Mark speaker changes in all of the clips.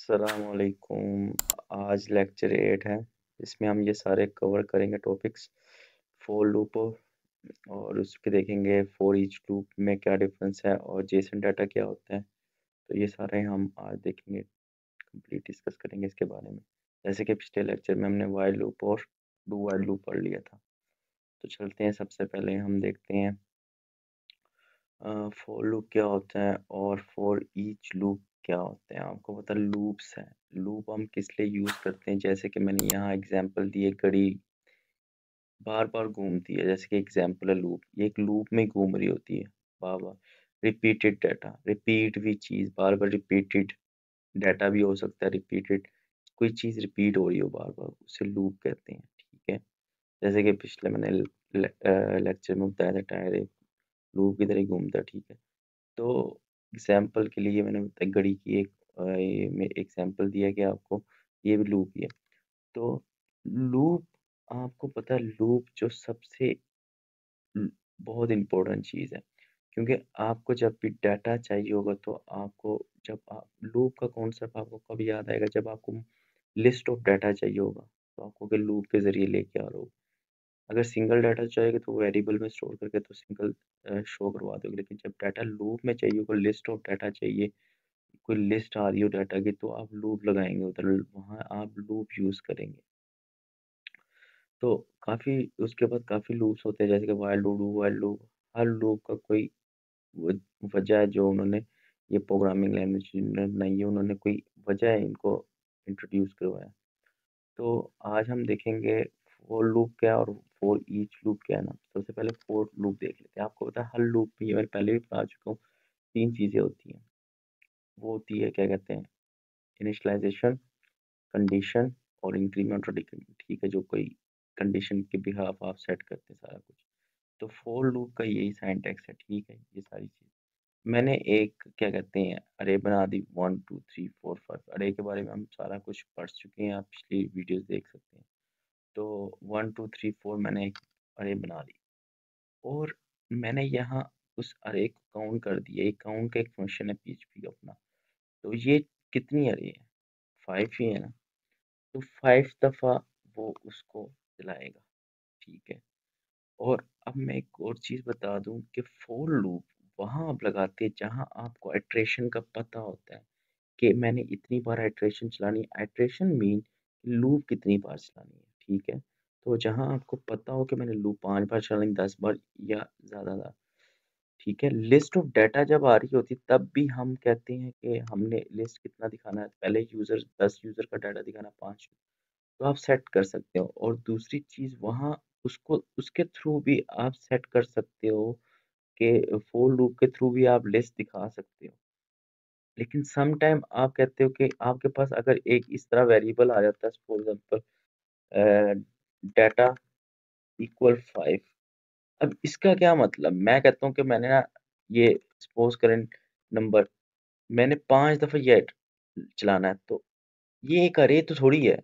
Speaker 1: अस्सलामुअलैकुम। आज लेक्चर 8 है। इसमें हम ये सारे कवर करेंगे टॉपिक्स फॉर लूप और उसके देखेंगे फॉर ईच लूप में क्या डिफरेंस है और जेसन डाटा क्या होता है। तो ये सारे हम आज देखेंगे, कंप्लीट डिस्कस करेंगे इसके बारे में। जैसे कि पिछले लेक्चर में हमने वाइल लूप और डू वाइल लूप पढ़ लिया था। तो चलते हैं, सबसे पहले हम देखते हैं फॉर लूप क्या होता है और फॉर ईच लूप क्या होते हैं। आपको पता लूप्स हैं, लूप हम किस लिए यूज़ करते हैं। जैसे कि मैंने यहाँ एग्जांपल दी है, घड़ी बार बार घूमती है, जैसे कि एग्जांपल है लूप, ये एक लूप में घूम रही होती है बार बार। रिपीटेड डाटा, रिपीट हुई चीज़ बार बार, रिपीटेड डाटा भी हो सकता है, रिपीटेड कोई चीज़ रिपीट हो रही हो बार बार, उसे लूप कहते हैं। ठीक है, जैसे कि पिछले मैंने लेक्चर में बताया था टायर एक लूप की तरह ही घूमता है। ठीक है, तो एग्जाम्पल के लिए मैंने बताया घड़ी की एक ये में एग्जाम्पल दिया कि आपको ये भी लूप ही है। तो लूप, आपको पता है लूप जो सबसे ल- बहुत इम्पोर्टेंट चीज़ है, क्योंकि आपको जब भी डाटा चाहिए होगा तो आपको, जब आप लूप का कॉन्सेप्ट आपको कब याद आएगा, जब आपको लिस्ट ऑफ डाटा चाहिए होगा तो आपको के लूप के जरिए लेके आ रहे हो। अगर सिंगल डाटा चाहिए तो वेरिएबल में स्टोर करके तो सिंगल शो करवा दोगे, लेकिन जब डाटा लूप में चाहिए होगा, लिस्ट ऑफ डाटा चाहिए, कोई लिस्ट आ रही हो डाटा की, तो आप लूप लगाएंगे उधर, वहाँ आप लूप यूज़ करेंगे। तो काफ़ी उसके बाद काफ़ी लूप्स होते हैं, जैसे कि while loop, do while loop. Her loop का कोई वजह है जो उन्होंने, ये प्रोग्रामिंग लैंग्वेज बनाई है, उन्होंने कोई वजह है इनको इंट्रोड्यूस करवाया। तो आज हम देखेंगे फॉर लूप क्या है और फॉर ईच लूप क्या है ना। सबसे पहले फॉर लूप देख लेते हैं। आपको पता है हर लूप में, ये मैं पहले भी बता चुका हूँ, तीन चीज़ें होती हैं। वो होती है, क्या कहते हैं, इनिशियलाइजेशन, कंडीशन और इंक्रीमेंट और डिक्रीमेंट। ठीक है, जो कोई कंडीशन के बिहाफ आप सेट करते हैं सारा कुछ। तो फॉर लूप का यही सिंटैक्स है। ठीक है, ये सारी चीज़ मैंने एक, क्या कहते हैं, अरे बना दी 1 2 3 4 5। अरे के बारे में हम सारा कुछ पढ़ चुके हैं, आप पिछली वीडियोस देख सकते हैं। तो 1 2 3 4 मैंने एक अरे बना दी और मैंने यहाँ उस अरे को काउंट कर दिया। एक काउंट का एक फंक्शन है पीएचपी का अपना। तो ये कितनी अरे है, 5 ही है ना। तो 5 दफ़ा वो उसको चलाएगा। ठीक है, और अब मैं एक और चीज़ बता दूं कि फॉर लूप वहाँ आप लगाते हैं जहाँ आपको आइट्रेशन का पता होता है कि मैंने इतनी बार आइट्रेशन चलानी है। आइट्रेशन मीन लूप कितनी बार चलानी है। ठीक है, तो जहाँ आपको पता हो कि मैंने लूप 5 बार चलानी, 10 बार या ज़्यादा। ठीक है, लिस्ट ऑफ डाटा जब आ रही होती तब भी हम कहते हैं कि हमने लिस्ट कितना दिखाना है। पहले यूज़र 10 यूज़र का डाटा दिखाना, 5, तो आप सेट कर सकते हो। और दूसरी चीज़ वहाँ उसको, उसके थ्रू भी आप सेट कर सकते हो कि फॉर लूप के थ्रू भी आप लिस्ट दिखा सकते हो। लेकिन सम टाइम आप कहते हो कि आपके पास अगर एक इस तरह वेरिएबल आ जाता है, फॉर एग्जांपल डाटा इक्वल 5। अब इसका क्या मतलब, मैं कहता हूँ कि मैंने ना ये सपोज करें नंबर, मैंने 5 दफ़ा ये चलाना है, तो ये एक अरे तो थोड़ी है,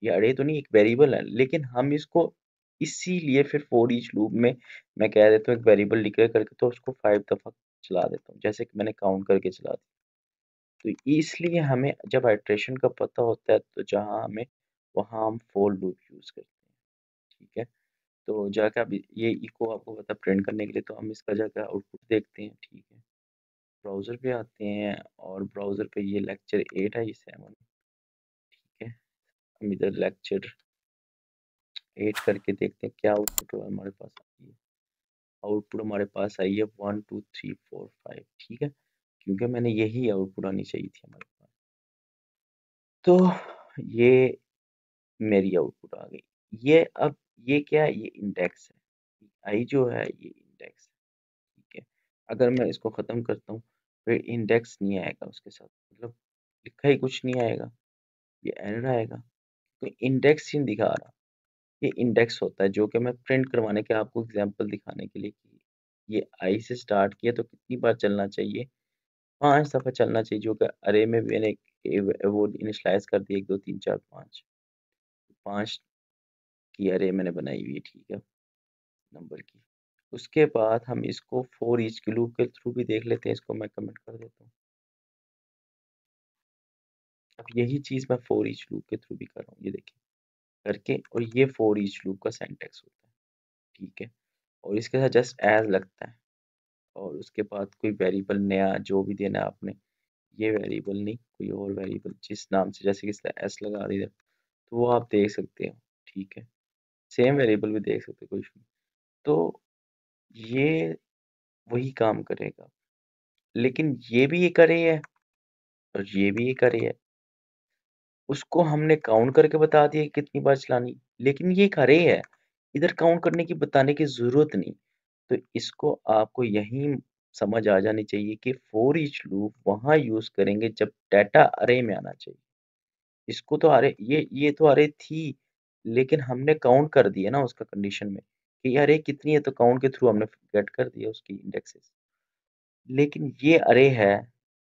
Speaker 1: ये अरे तो नहीं, एक वेरिएबल है। लेकिन हम इसको इसीलिए फिर फॉर ईच लूप में मैं कह देता हूँ एक वेरिएबल डिक्लेयर करके, तो उसको 5 दफ़ा चला देता हूँ, जैसे कि मैंने काउंट करके चला दिया। तो इसलिए हमें जब आइट्रेशन का पता होता है तो जहाँ हमें, वहाँ हम फॉर लूप यूज़ करते हैं। ठीक है, तो जाके अब ये इको आपको पता प्रिंट करने के लिए, तो हम इसका जाकर आउटपुट देखते हैं। ठीक है, ब्राउज़र पे आते हैं और ब्राउज़र पे ये लेक्चर 8 है, ये 7। ठीक है, हम इधर लेक्चर 8 करके देखते हैं क्या आउटपुट हमारे पास आई है। आउटपुट हमारे पास आई है 1 2 3 4 5। ठीक है, क्योंकि मैंने यही आउटपुट आनी चाहिए थी हमारे पास। तो ये मेरी आउटपुट आ गई। ये अब, ये क्या है, ये इंडेक्स है। आई जो है ये इंडेक्स है। ठीक है, अगर मैं इसको ख़त्म करता हूँ फिर इंडेक्स नहीं आएगा उसके साथ, मतलब लिखा ही कुछ नहीं आएगा, ये एरर आएगा। तो इंडेक्स ही नहीं दिखा रहा। ये इंडेक्स होता है जो कि मैं प्रिंट करवाने के, आपको एग्जांपल दिखाने के लिए कि ये आई से स्टार्ट किया तो कितनी बार चलना चाहिए, 5 दफ़ा चलना चाहिए, जो कि अरे में मैंने वो इनिशलाइज कर दिया 1 2 3 4 5, 5 की अरे मैंने बनाई हुई है। ठीक है, नंबर की। उसके बाद हम इसको फॉर ईच के लूप के थ्रू भी देख लेते हैं। इसको मैं कमेंट कर देता हूँ। अब यही चीज़ मैं फॉर ईच लूप के थ्रू भी कर रहा हूँ, ये देखिए करके, और ये फॉर ईच लूप का सिंटैक्स होता है, ठीक है। और इसके साथ जस्ट एज लगता है, और उसके बाद कोई वेरिएबल नया जो भी देना है आपने, ये वेरिएबल नहीं, कोई और वेरिएबल जिस नाम से, जैसे कि एस लगा दी है, तो वो आप देख सकते हो, ठीक है। सेम वेरिएबल भी देख सकते हो, कोई इशू नहीं। तो ये वही काम करेगा, लेकिन ये भी एक अरे है और ये भी एक अरे है। उसको हमने काउंट करके बता दिया कि कितनी बार चलानी, लेकिन ये एक अरे है, इधर काउंट करने की बताने की ज़रूरत नहीं। तो इसको आपको यहीं समझ आ जानी चाहिए कि फॉर ईच लूप वहाँ यूज़ करेंगे जब डाटा अरे में आना चाहिए। इसको तो अरे ये तो अरे थी, लेकिन हमने काउंट कर दिया ना उसका कंडीशन में कि अरे कितनी है, तो काउंट के थ्रू हमने गेट कर दिया उसकी इंडेक्सेस। लेकिन ये अरे है,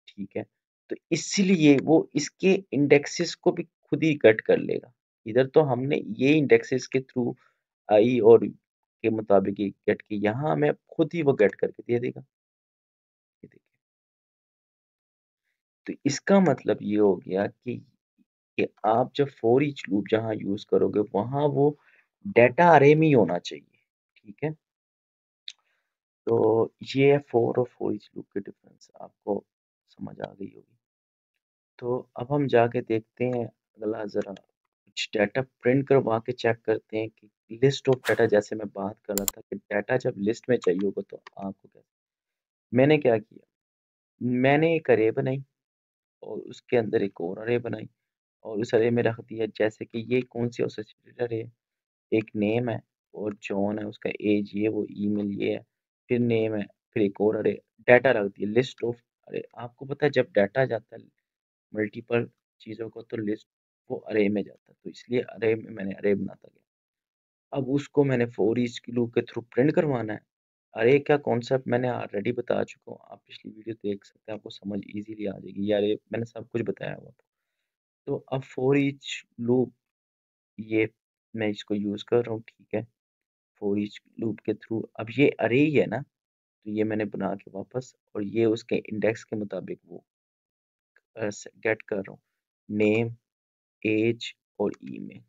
Speaker 1: ठीक है, तो इसीलिए वो इसके इंडेक्सेस को भी खुद ही गेट कर लेगा। इधर तो हमने ये इंडेक्सेस के थ्रू आई और के मुताबिक ही गेट की, यहाँ हमें खुद ही वो गेट करके दे देगा। ये देखिए, तो इसका मतलब ये हो गया कि आप जब फॉर ईच लूप जहाँ यूज़ करोगे, वहाँ वो डेटा अरे में ही होना चाहिए, ठीक है? तो ये है फॉर और फॉर ईच लूप के डिफरेंस, आपको समझ आ गई होगी। तो अब हम जाके देखते हैं अगला, ज़रा कुछ डाटा प्रिंट करवा के चेक करते हैं कि लिस्ट ऑफ डाटा, जैसे मैं बात कर रहा था कि डाटा जब लिस्ट में चाहिए होगा तो आपको कैसे, मैंने क्या किया, मैंने एक अरे बनाई और उसके अंदर एक और अरे बनाई, और उस अरे में रख दिया, जैसे कि ये कौन सी एसोसिएटेड अरे है, एक नेम है और जॉन है, उसका एज ये, वो ईमेल ये है, फिर नेम है, फिर एक और अरे, डाटा रख दिया लिस्ट ऑफ। अरे आपको पता है जब डाटा जाता है मल्टीपल चीज़ों को, तो लिस्ट वो अरे में जाता है, तो इसलिए अरे में मैंने अरे बनाता गया। अब उसको मैंने फॉर ईच की लूप के थ्रू प्रिंट करवाना है। अरे का कॉन्सेप्ट मैंने ऑलरेडी बता चुका हूँ, आप पिछली वीडियो देख सकते हैं, आपको समझ इजीली आ जाएगी, ये अरे मैंने सब कुछ बताया हुआ था। तो अब फॉर ईच लूप, ये मैं इसको यूज़ कर रहा हूँ, ठीक है। फॉर ईच लूप के थ्रू अब ये अरे ही है ना, तो ये मैंने बना के वापस, और ये उसके इंडेक्स के मुताबिक वो गेट कर रहा हूँ, नेम, एज और ईमेल,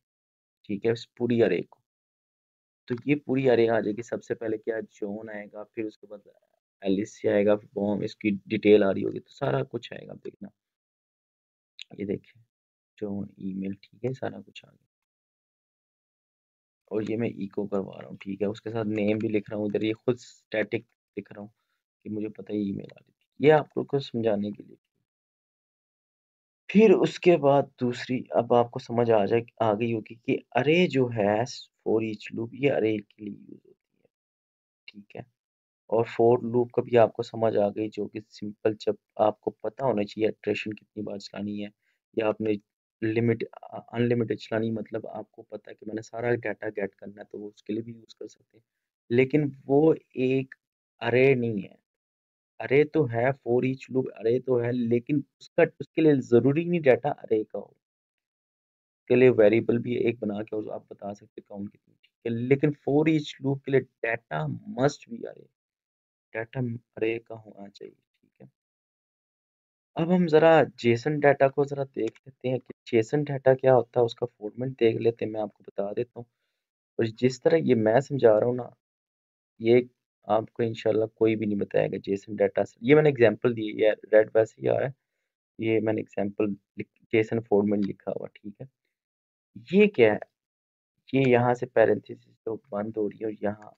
Speaker 1: ठीक है, उस पूरी अरे को। तो ये पूरी अरे आ जाएगी, सबसे पहले क्या जॉन आएगा, फिर उसके बाद एलिसिया आएगा, फिर बॉम, इसकी डिटेल आ रही होगी, तो सारा कुछ आएगा, आप देखना। ये देखिए, जॉन, ईमेल, ठीक है, सारा कुछ आ गया। और ये मैं इको करवा रहा हूँ, ठीक है, उसके साथ नेम भी लिख रहा हूँ इधर, ये खुद स्टैटिक लिख रहा हूँ कि मुझे पता है ईमेल आ रही थी, ये आप लोग को समझाने के लिए। फिर उसके बाद दूसरी, अब आपको समझ आ गई होगी कि अरे जो है फॉर ईच लूप, ये अरे के लिए यूज होती है, ठीक है। और फॉर लूप का भी आपको समझ आ गई, जो कि सिंपल, जब आपको पता होना चाहिए इटरेशन कितनी बार चलानी है, या आपने लिमिट अनलिमिटेड चलानी, मतलब आपको पता है कि मैंने सारा डाटा गेट करना है, तो वो उसके लिए भी यूज कर सकते हैं। लेकिन वो एक अरे नहीं है, अरे तो है, फॉर ईच लूप अरे तो है, लेकिन उसका उसके लिए जरूरी नहीं डाटा अरे का हो, के लिए वेरिएबल भी एक बना के आप बता सकते काउंट कितनी, ठीक है। लेकिन फॉर ईच लूप के लिए डाटा मस्ट भी अरे, डाटा अरे का होना चाहिए, ठीक है। अब हम जरा जेसन डाटा को जरा देख लेते हैं कि जेसन डाटा क्या होता है, उसका फॉर्मेट देख लेते हैं, मैं आपको बता देता हूँ। और जिस तरह ये मैं समझा रहा हूँ ना, ये आपको इंशाल्लाह कोई भी नहीं बताएगा जेसन डाटा से, ये मैंने एग्जांपल दी है, रेड वैसे ही आ रहा है, ये मैंने एग्जांपल जेसन फॉर्मेट लिखा हुआ, ठीक है। ये क्या है, ये यहाँ से पैरेंथेसिस तो बंद हो रही है, और यहाँ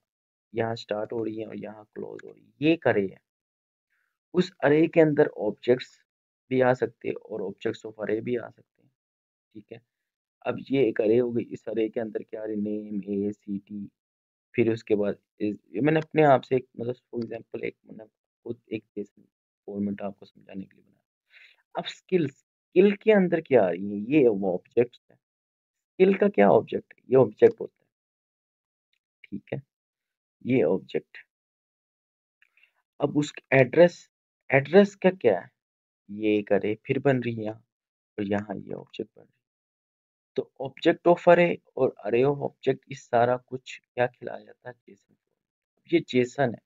Speaker 1: यहाँ स्टार्ट हो रही है, और यहाँ क्लोज हो रही है, ये करे है। उस अरे के अंदर ऑब्जेक्ट्स भी आ सकते हैं और ऑब्जेक्ट्स ऑफ अरे भी आ सकते हैं, ठीक है। अब ये एक अरे हो गई, इस अरे के अंदर क्या है, नेम, ए, सी, टी, फिर उसके बाद ये मैंने अपने आप से एक, मतलब फॉर एग्जांपल एक, मतलब खुद एक जैसे फॉर्मेट आपको समझाने के लिए बनाया। अब स्किल, स्किल के अंदर क्या आ रही है, ये वो ऑब्जेक्ट्स है। स्किल का क्या ऑब्जेक्ट है, ये ऑब्जेक्ट होता है, ठीक है, ये ऑब्जेक्ट। अब उस एड्रेस, एड्रेस का क्या है, ये एक अरे फिर बन रही है यहाँ, और यहाँ ये ऑब्जेक्ट बन रही है। तो ऑब्जेक्ट ऑफ अरे और अरे ऑफ ऑब्जेक्ट, इस सारा कुछ क्या खिलाया जाता है, जेसन। ये जेसन है,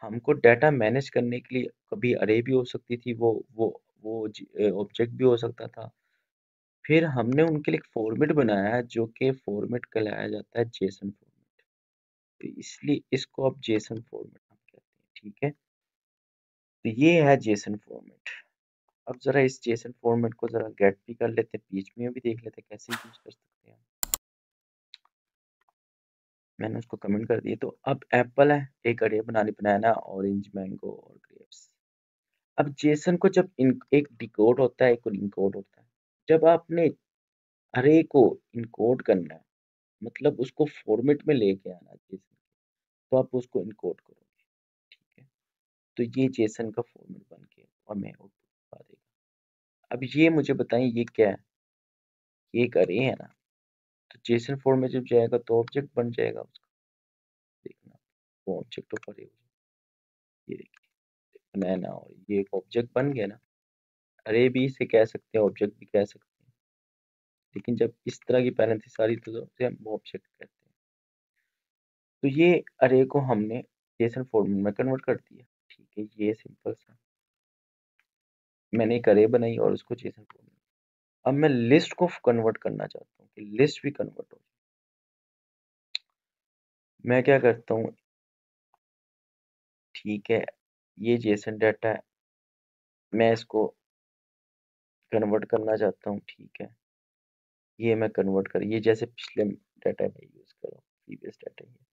Speaker 1: हमको डाटा मैनेज करने के लिए कभी अरे भी हो सकती थी, वो वो ऑब्जेक्ट भी हो सकता था। फिर हमने उनके लिए एक फॉर्मेट बनाया है जो कि फॉर्मेट कहलाया जाता है जेसन फॉर्मेट। तो इसलिए इसको अब जेसन फॉर्मेट हम कहते हैं, ठीक है। तो ये है जेसन फॉर्मेट। अब जरा इस जेसन फॉर्मेट को जरा गेट भी कर लेते हैं, पीएचपी में भी देख लेते हैं कैसे यूज कर सकते हैं। मैंने उसको कमेंट कर दिए। तो अब एप्पल है, एक अरे बनानी, बनाना, ऑरेंज, मैंगो और ग्रेप्स। अब जेसन को जब एक डिकोड होता है, एक इनकोड होता है। जब आपने अरे को इनकोड करना है, मतलब उसको फॉर्मेट में लेके आना जेसन, तो आप उसको इनकोड करोगे, ठीक है। तो ये जेसन का फॉर्मेट बन के और मैं आउटपुट दिखा देगा। अब ये मुझे बताएं ये क्या है। ये एक अरे है ना, तो जेसन फॉर्म में जब जाएगा तो ऑब्जेक्ट बन जाएगा उसका। देखना, वो ऑब्जेक्ट ऑफ अरे हो जाएगा। ये देखिए बनाना, और ये एक ऑब्जेक्ट बन गया ना। अरे भी इसे कह सकते हैं, ऑब्जेक्ट भी कह सकते हैं, लेकिन जब इस तरह की पैरेंथेसिस सारी तो उसे हम ऑब्जेक्ट कहते हैं। तो ये अरे को हमने जेसन फॉर्मेट में कन्वर्ट कर दिया, ठीक है। ये सिंपल सा मैंने एक अरे बनाई और उसको जेसन फॉर्मेट। अब मैं लिस्ट को कन्वर्ट करना चाहता हूँ कि लिस्ट भी कन्वर्ट हो। मैं क्या करता हूँ, ठीक है, ये जेसन डाटा है, मैं इसको कन्वर्ट करना चाहता हूँ, ठीक है। ये मैं कन्वर्ट कर, ये जैसे पिछले डाटा में यूज करो, प्रीवियस डाटा, ये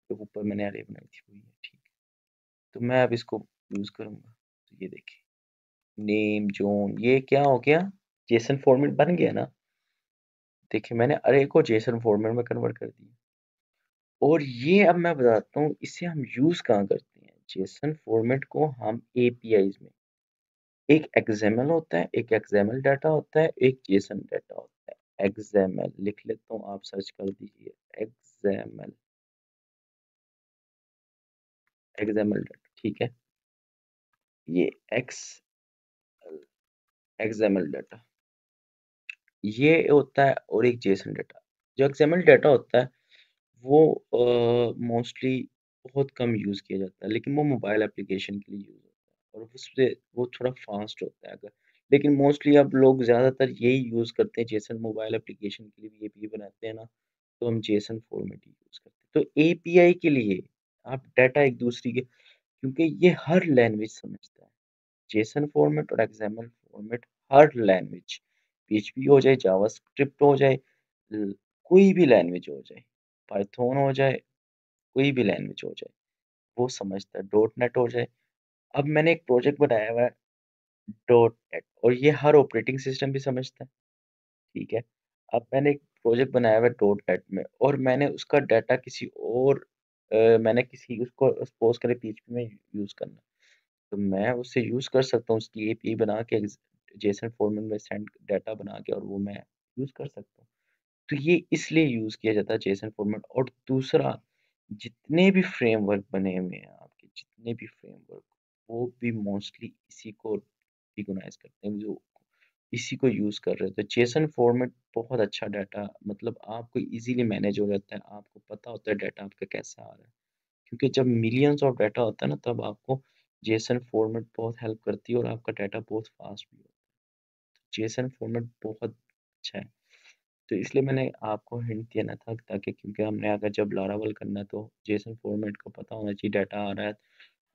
Speaker 1: तो ऊपर मैंने अरे बनाई थी वही है, ठीक है। तो मैं अब इसको यूज करूंगा। तो ये देखिए नेम जोन, ये क्या हो गया, जेसन फॉर्मेट बन गया ना। देखिए मैंने अरे को जेसन फॉर्मेट में कन्वर्ट कर दिया। और ये अब मैं बताता हूँ इसे हम यूज कहाँ करते हैं। जेसन फॉर्मेट को हम एपीआईज में, एक एक्सएमएल होता है, एक एक्सएमएल डाटा होता है, एक जेसन डाटा होता है। एक्सएमएल लिख लेता हूँ, आप सर्च कर दीजिए एक्सएमएल, एक्सएमएल डाटा, ठीक है। ये एक्स एक्सएमएल डाटा ये होता है, और एक जेसन डाटा। जो एक्सएमएल डाटा होता है वो मोस्टली बहुत कम यूज़ किया जाता है, लेकिन वो मोबाइल एप्लीकेशन के लिए यूज़ होता है और उससे वो थोड़ा फास्ट होता है अगर। लेकिन मोस्टली अब लोग ज़्यादातर यही यूज़ करते हैं, जेसन मोबाइल एप्लीकेशन के लिए भी एपीआई बनाते हैं ना, तो हम जेसन फॉर्मेट ही यूज़ करते हैं। तो एपीआई के लिए आप डाटा एक दूसरे के, क्योंकि ये हर लैंग्वेज समझता है, जेसन फॉर्मेट और एक्सएमएल फॉर्मेट हर लैंग्वेज, पीएचपी हो जाए, जावास्क्रिप्ट हो जाए, ल- कोई भी लैंग्वेज हो जाए, पाइथन हो जाए, कोई भी लैंग्वेज हो जाए, वो समझता है। डॉट नेट हो जाए। अब मैंने एक प्रोजेक्ट बनाया हुआ है डॉट नेट, और ये हर ऑपरेटिंग सिस्टम भी समझता है, ठीक है। अब मैंने एक प्रोजेक्ट बनाया हुआ है डॉट नेट में, और मैंने उसका डाटा किसी और मैंने किसी उसको सपोज करें पीएचपी में यूज करना, तो मैं उससे यूज कर सकता हूँ, उसकी एपीआई बना के जेसन फॉर्मेट में सेंड डाटा बना के, और वो मैं यूज कर सकता हूँ। तो ये इसलिए यूज किया जाता है जेसन फॉर्मेट। और दूसरा, जितने भी फ्रेमवर्क बने हुए हैं आपके, जितने भी फ्रेमवर्क, वो भी मोस्टली इसी को रिकॉग्नाइज करते हैं, जो इसी को यूज कर रहे हैं। तो जेसन फॉर्मेट बहुत अच्छा डाटा, मतलब आपको इजीली मैनेज हो जाता है, आपको पता होता है डाटा आपका कैसा आ रहा है। क्योंकि जब मिलियंस ऑफ डाटा होता है ना, तब आपको जेसन फॉर्मेट बहुत हेल्प करती है, और आपका डाटा बहुत फास्ट भी होता है। जेसन फॉर्मेट बहुत अच्छा है। तो इसलिए मैंने आपको हिंट देना था, ताकि क्योंकि हमने अगर जब लारावल करना है तो जेसन फॉर्मेट को पता होना चाहिए, डाटा आ रहा है,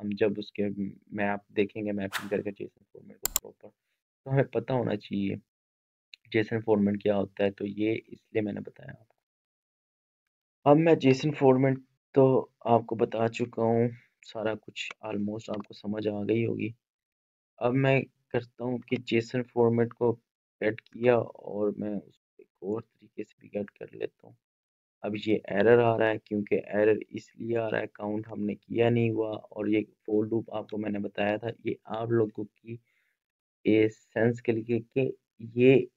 Speaker 1: हम जब उसके मैप देखेंगे, मैपिंग करके जेसन फॉर्मेट को प्रॉपर, तो हमें पता होना चाहिए जेसन फॉर्मेट क्या होता है। तो ये इसलिए मैंने बताया आपको। अब मैं जेसन फॉर्मेट तो आपको बता चुका हूँ, सारा कुछ ऑलमोस्ट आपको समझ आ गई होगी। अब मैं करता हूँ कि जेसन फॉर्मेट को गेट किया, और मैं उसको एक और तरीके से भी गेट कर लेता हूँ। अब ये एरर आ रहा है, क्योंकि एरर इसलिए आ रहा है, काउंट हमने किया नहीं हुआ। और ये फोर लूप आपको मैंने बताया था, ये आप लोगों की ये सेंस के लिए, कि ये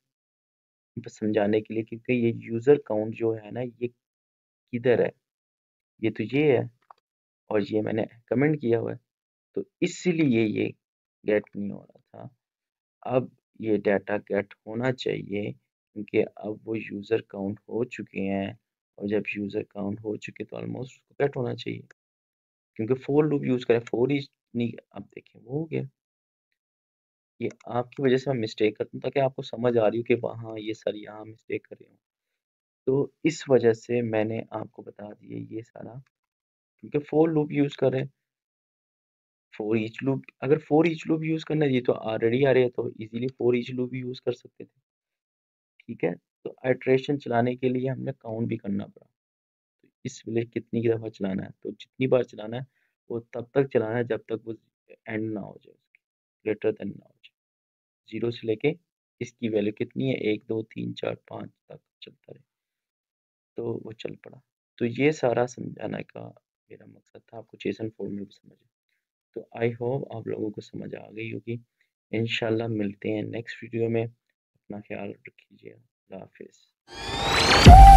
Speaker 1: समझाने के लिए, क्योंकि ये यूजर काउंट जो है ना, ये किधर है, ये तो ये है, और ये मैंने कमेंट किया हुआ है, तो इसीलिए ये गेट नहीं हो रहा था। अब ये डाटा गेट होना चाहिए, क्योंकि अब वो यूजर काउंट हो चुके हैं, और जब यूजर काउंट हो चुके तो ऑलमोस्ट गेट होना चाहिए, क्योंकि फोर लूप यूज करें, फोर ही नहीं। अब देखें वो हो गया। ये आपकी वजह से मैं मिस्टेक करता हूँ ताकि आपको समझ आ रही हो कि हाँ ये सर यहाँ मिस्टेक कर रहे हो। तो इस वजह से मैंने आपको बता दिया ये सारा, क्योंकि फोर लूप यूज कर रहे हैं। फोर ईच लूप, अगर फोर ईच लूप यूज करना है, ये तो ऑलरेडी आ रहे हैं तो easily for each loop use कर सकते थे। ठीक है, तो आइट्रेशन चलाने के लिए हमने काउंट भी करना पड़ा। तो इस लिए कितनी दफ़ा चलाना है, तो जितनी बार चलाना है वो तब तक चलाना है जब तक वो एंड ना हो जाए, ग्रेटर देन ना हो जाए। जीरो से लेके इसकी वैल्यू कितनी है, 1 2 3 4 5 तक चलता रहे। तो वो चल पड़ा। तो ये सारा समझाने का मेरा मकसद था, आपको जेसन फॉर्मूला भी समझ। तो आई होप आप लोगों को समझ आ गई होगी। इंशाल्लाह मिलते हैं नेक्स्ट वीडियो में। अपना ख्याल रखिए। अल्लाह हाफिज़।